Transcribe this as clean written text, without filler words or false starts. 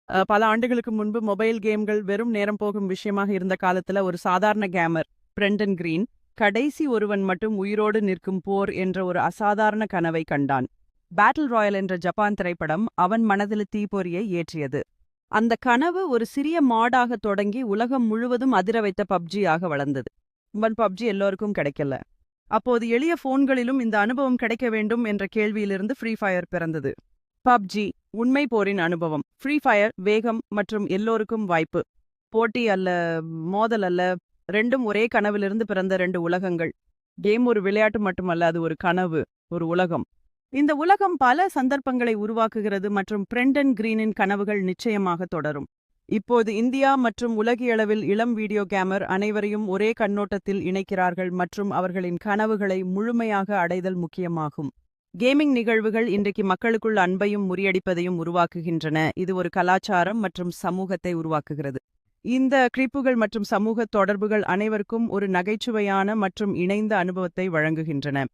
பல ஆண்டுகளுக்கு முன்பு மொபைல் கேம்கள் வெறும் நேரம் போகும் விஷயமாக இருந்த காலத்துல ஒரு சாதாரண கேமர் பிரெண்டன் கிரீன் கடைசி ஒருவன் மட்டும் உயிரோடு நிற்கும் போர் என்ற ஒரு அசாதாரண கனவை கண்டான். பேட்டில் ராயல் என்ற ஜப்பான் திரைப்படம் அவன் மனதில் தீப்பொறியை ஏற்றியது. அந்த கனவு ஒரு சிறிய மாடாக தொடங்கி உலகம் முழுவதும் அதிர வைத்த பப்ஜியாக வளர்ந்தது. பப்ஜி எல்லோருக்கும் கிடைக்கல. அப்போது எளிய போன்களிலும் இந்த அனுபவம் கிடைக்க வேண்டும் என்ற கேள்வியிலிருந்து ஃப்ரீ ஃபயர் பிறந்தது. பப்ஜி உண்மை போரின் அனுபவம். ஃப்ரீ ஃபயர் வேகம் மற்றும் எல்லோருக்கும் வாய்ப்பு. போட்டி அல்ல, மோதல் அல்ல, ரெண்டும் ஒரே கனவிலிருந்து பிறந்த ரெண்டு உலகங்கள். கேம் ஒரு விளையாட்டு மட்டுமல்ல, அது ஒரு கனவு, ஒரு உலகம். இந்த உலகம் பல சந்தர்ப்பங்களை உருவாக்குகிறது மற்றும் பிரெண்டன் கிரீனின் கனவுகள் நிச்சயமாக தொடரும். இப்போது இந்தியா மற்றும் உலகியளவில் இளம் வீடியோ கேமர் அனைவரையும் ஒரே கண்ணோட்டத்தில் இணைக்கிறார்கள் மற்றும் அவர்களின் கனவுகளை முழுமையாக அடைதல் முக்கியமாகும். கேமிங் நிகழ்வுகள் இன்றைக்கு மக்களுக்குள் அன்பையும் முறியடிப்பதையும் உருவாக்குகின்றன. இது ஒரு கலாச்சாரம் மற்றும் சமூகத்தை உருவாக்குகிறது. இந்த கிளிப்புகள் மற்றும் சமூக தொடர்புகள் அனைவருக்கும் ஒரு நகைச்சுவையான மற்றும் இணைந்த அனுபவத்தை வழங்குகின்றன.